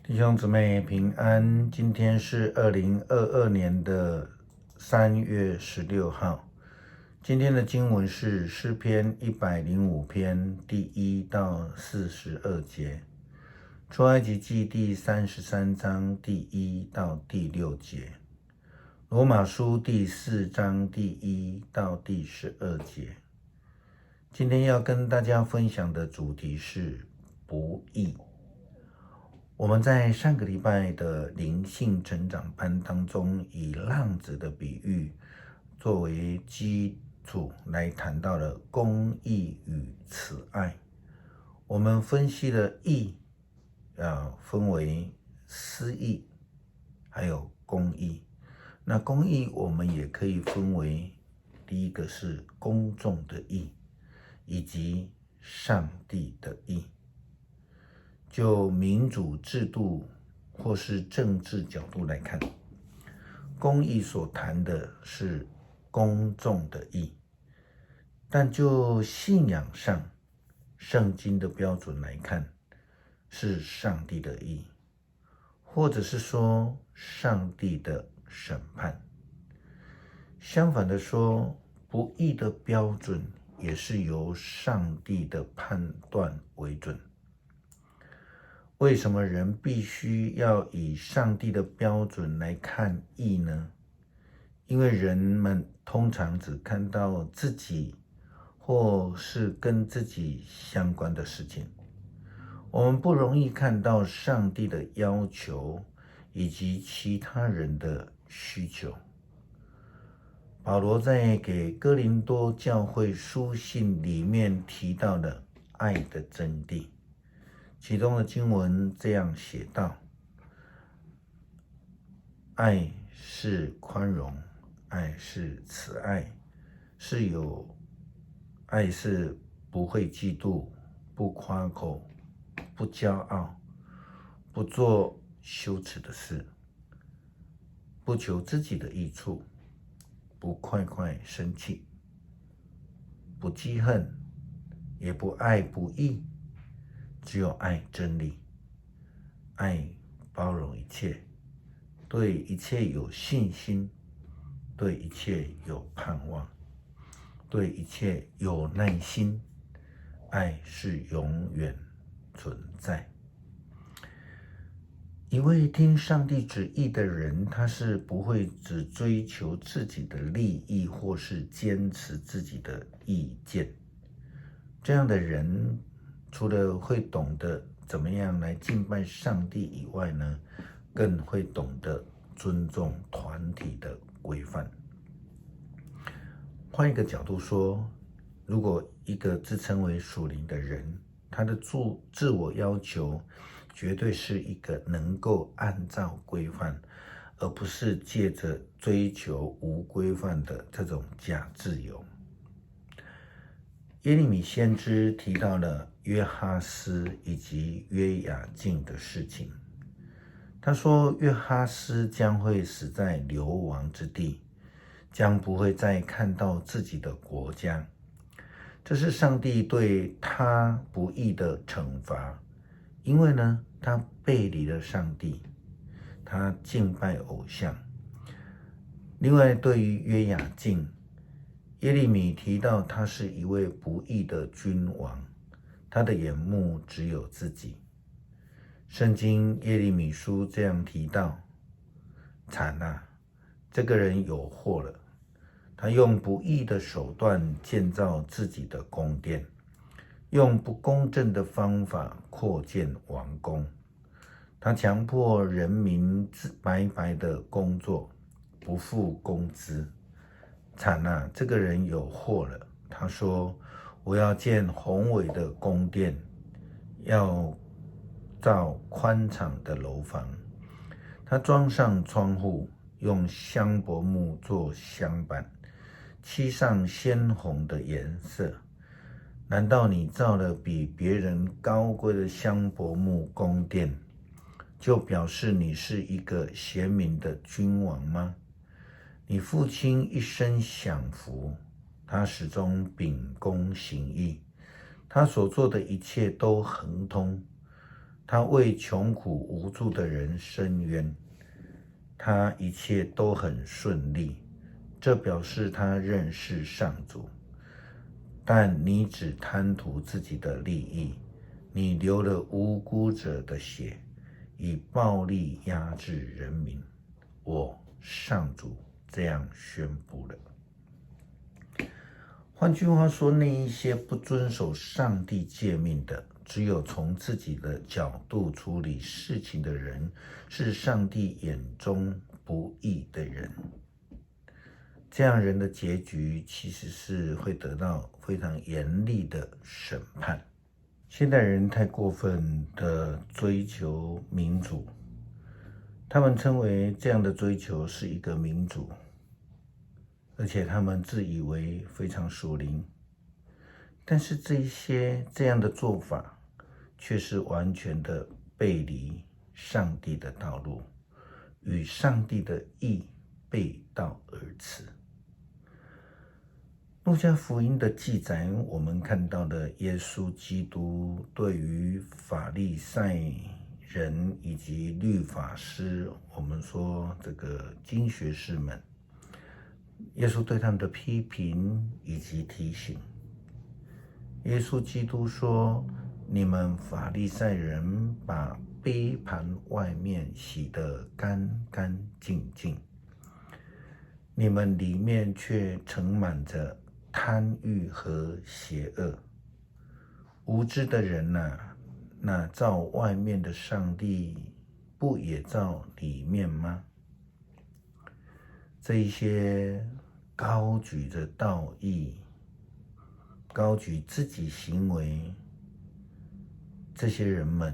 弟兄姊妹平安，今天是2022年的3月16号。今天的经文是诗篇105篇第1到42节，出埃及记第33章第1到第6节，罗马书第4章第1到第12节。今天要跟大家分享的主题是不义。我们在上个礼拜的灵性成长班当中，以浪子的比喻作为基础来谈到了公义与慈爱。我们分析了义分为私义还有公义。那公义我们也可以分为第一个是公众的义以及上帝的义。就民主制度或是政治角度来看，公义所谈的是公众的义，但就信仰上圣经的标准来看，是上帝的义，或者是说上帝的审判。相反的说，不义的标准也是由上帝的判断为准。为什么人必须要以上帝的标准来看义呢？因为人们通常只看到自己或是跟自己相关的事情，我们不容易看到上帝的要求以及其他人的需求。保罗在给哥林多教会书信里面提到了爱的真谛，其中的经文这样写道：爱是宽容，爱是慈爱，爱是不会嫉妒，不夸口，不骄傲，不做羞耻的事，不求自己的益处，不快快生气，不记恨，也不爱不义，只有爱真理。爱包容一切，对一切有信心，对一切有盼望，对一切有耐心。爱是永远存在。一位听上帝旨意的人，他是不会只追求自己的利益或是坚持自己的意见。这样的人除了会懂得怎么样来敬拜上帝以外呢，更会懂得尊重团体的规范。换一个角度说，如果一个自称为属灵的人，他的自我要求绝对是一个能够按照规范，而不是借着追求无规范的这种假自由。耶利米先知提到了约哈斯以及约雅敬的事情。他说，约哈斯将会死在流亡之地，将不会再看到自己的国家。这是上帝对他不义的惩罚，因为呢，他背离了上帝，他敬拜偶像。另外，对于约雅敬，耶利米提到他是一位不义的君王，他的眼目只有自己。圣经耶利米书这样提到：惨啊，这个人有祸了，他用不义的手段建造自己的宫殿，用不公正的方法扩建王宫，他强迫人民白白的工作，不付工资。惨啊，这个人有祸了。他说，我要建宏伟的宫殿，要造宽敞的楼房。他装上窗户，用香柏木做香板，漆上鲜红的颜色。难道你造了比别人高贵的香柏木宫殿，就表示你是一个贤明的君王吗？你父亲一生享福，他始终秉公行义，他所做的一切都亨通。他为穷苦无助的人伸冤，他一切都很顺利，这表示他认识上主。但你只贪图自己的利益，你流了无辜者的血，以暴力压制人民。我上主这样宣布了。换句话说，那一些不遵守上帝诫命的，只有从自己的角度处理事情的人，是上帝眼中不义的人。这样人的结局其实是会得到非常严厉的审判。现代人太过分的追求民主，他们称为这样的追求是一个民主，而且他们自以为非常属灵，但是这样的做法却是完全的背离上帝的道路，与上帝的义背道而驰。路加福音的记载，我们看到了耶稣基督对于法利赛人以及律法师，我们说这个经学士们，耶稣对他们的批评以及提醒。耶稣基督说：你们法利赛人把杯盘外面洗得干干净净，你们里面却盛满着贪欲和邪恶。无知的人啊，那造外面的上帝不也造里面吗？这一些高举着道义，高举自己行为，这些人们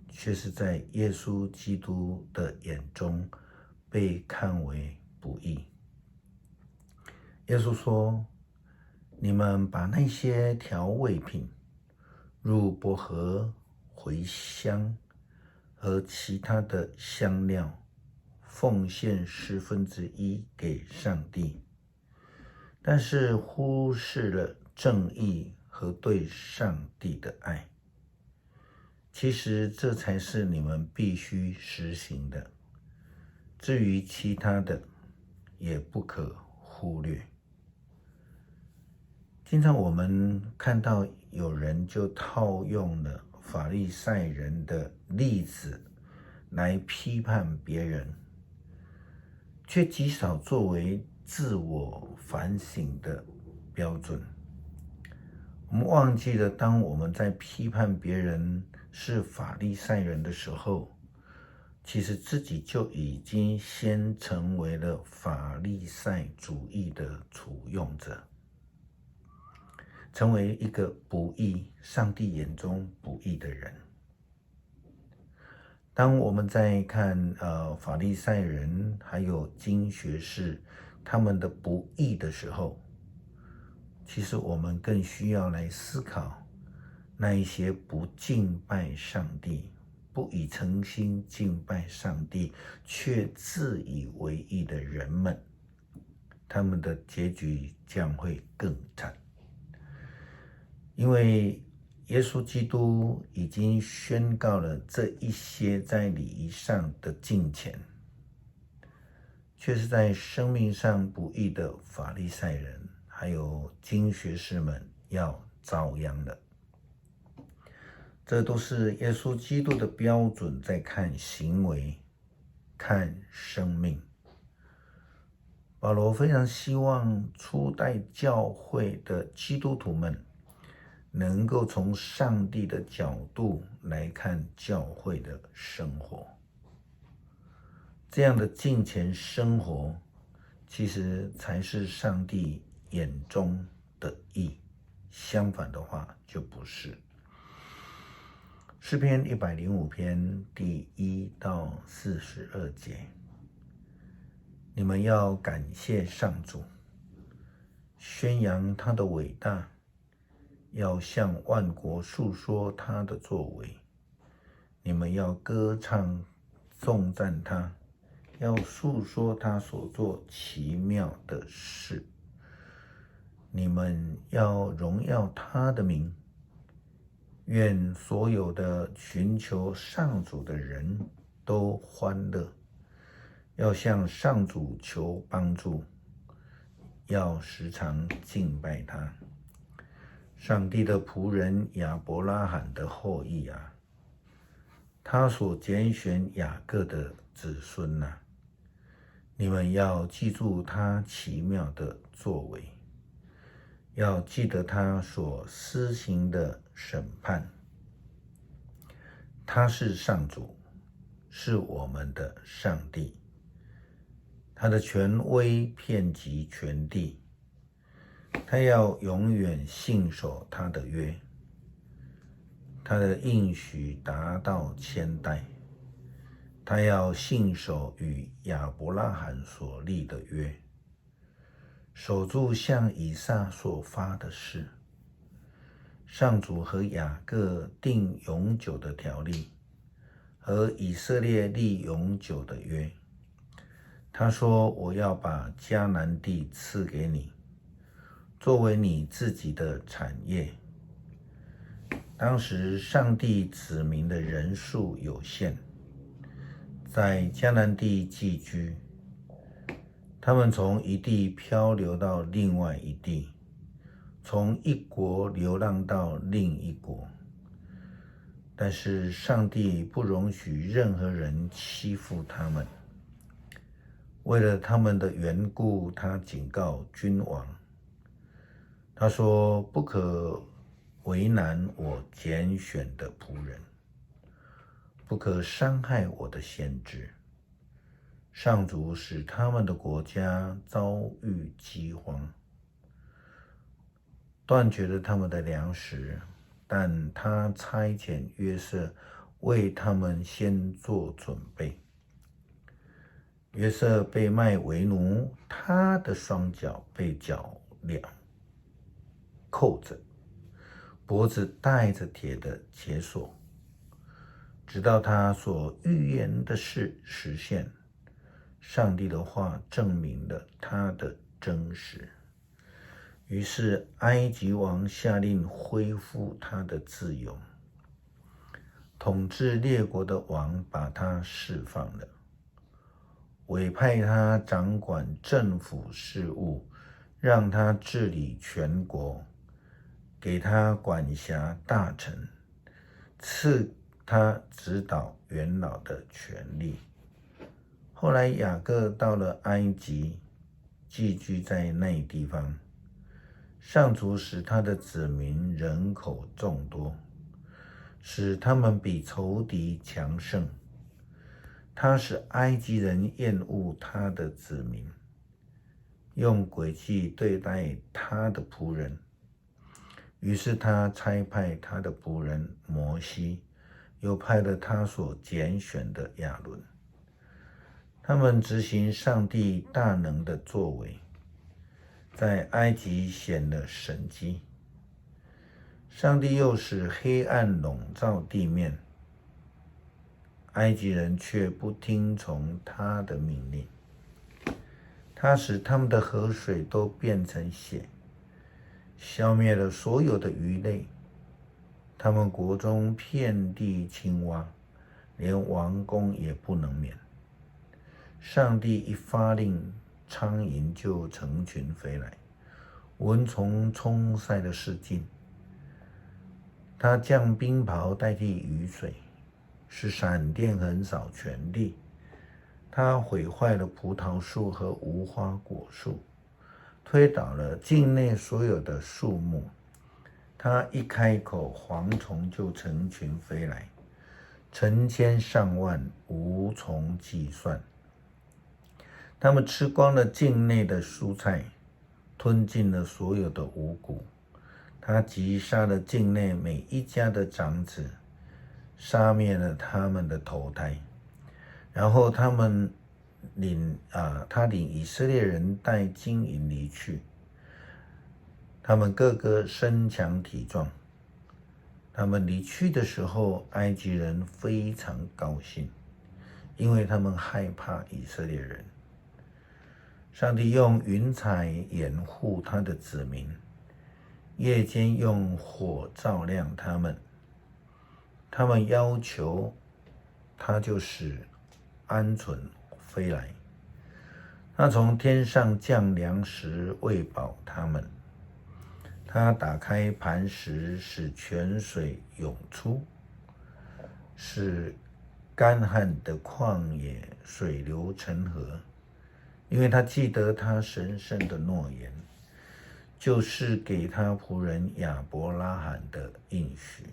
却是在耶稣基督的眼中被看为不义。耶稣说：你们把那些调味品，如薄荷、茴香和其他的香料，奉献1/10给上帝，但是忽视了正义和对上帝的爱。其实这才是你们必须实行的，至于其他的，也不可忽略。经常我们看到有人就套用了法利赛人的例子来批判别人，却极少作为自我反省的标准。我们忘记了，当我们在批判别人是法利赛人的时候，其实自己就已经先成为了法利赛主义的处用者，成为一个不义，上帝眼中不义的人。当我们在看法利赛人还有经学士他们的不义的时候，其实我们更需要来思考那一些不敬拜上帝、不以诚心敬拜上帝却自以为义的人们，他们的结局将会更惨。因为耶稣基督已经宣告了这一些在礼仪上的敬虔，却是在生命上不义的法利赛人还有经学士们要遭殃了。这都是耶稣基督的标准，在看行为、看生命。保罗非常希望初代教会的基督徒们能够从上帝的角度来看教会的生活。这样的敬虔生活，其实才是上帝眼中的义，相反的话就不是。诗篇105篇第1到42节，你们要感谢上主，宣扬他的伟大，要向万国述说他的作为。你们要歌唱颂赞他，要述说他所做奇妙的事。你们要荣耀他的名，愿所有的寻求上主的人都欢乐，要向上主求帮助，要时常敬拜他。上帝的仆人亚伯拉罕的后裔啊，他所拣选雅各的子孙啊，你们要记住他奇妙的作为，要记得他所施行的审判。他是上主，是我们的上帝，他的权威遍及全地，他要永远信守他的约，他的应许达到千代，他要信守与亚伯拉罕所立的约，守住向以撒所发的誓。上主和雅各定永久的条例，和以色列立永久的约。他说：我要把迦南地赐给你，作为你自己的产业。当时上帝子民的人数有限，在迦南地寄居，他们从一地漂流到另外一地，从一国流浪到另一国。但是上帝不容许任何人欺负他们，为了他们的缘故，他警告君王，他说：不可为难我拣选的仆人，不可伤害我的先知。上主使他们的国家遭遇饥荒，断绝了他们的粮食，但他差遣约瑟为他们先做准备。约瑟被卖为奴，他的双脚被脚镣扣着，脖子带着铁的铁锁，直到他所预言的事实现。上帝的话证明了他的真实。于是埃及王下令恢复他的自由，统治列国的王把他释放了，委派他掌管政府事务，让他治理全国，给他管辖大臣，赐他指导元老的权利。后来雅各到了埃及，寄居在那地方。上主使他的子民人口众多，使他们比仇敌强盛。他使埃及人厌恶他的子民，用诡计对待他的仆人。于是他差派他的仆人摩西，又派了他所拣选的亚伦。他们执行上帝大能的作为，在埃及显了神迹。上帝又使黑暗笼罩地面，埃及人却不听从他的命令。他使他们的河水都变成血，消灭了所有的鱼类。他们国中遍地青蛙，连王宫也不能免。上帝一发令，苍蝇就成群飞来，蚊虫冲塞了四境。他降冰雹代替雨水，使闪电横扫全地。他毁坏了葡萄树和无花果树，推倒了境内所有的树木。他一开口，蝗虫就成群飞来，成千上万，无从计算。他们吃光了境内的蔬菜，吞尽了所有的五谷。他击杀了境内每一家的长子，杀灭了他们的头胎。然后他领以色列人带金银离去，他们个个身强体壮。他们离去的时候，埃及人非常高兴，因为他们害怕以色列人。上帝用云彩掩护他的子民，夜间用火照亮他们，他们要求，他就使鹌鹑飞来。他从天上降粮食喂饱他们。他打开磐石，使泉水涌出，使干旱的旷野水流成河。因为他记得他神圣的诺言，就是给他仆人亚伯拉罕的应许。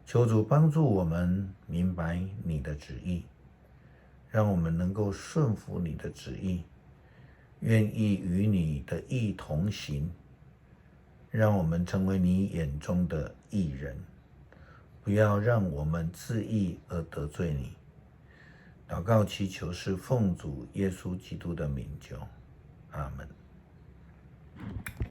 求主帮助我们明白你的旨意，让我们能够顺服你的旨意，愿意与你的意同行，让我们成为你眼中的义人，不要让我们自义而得罪你。祷告祈求是奉主耶稣基督的名求。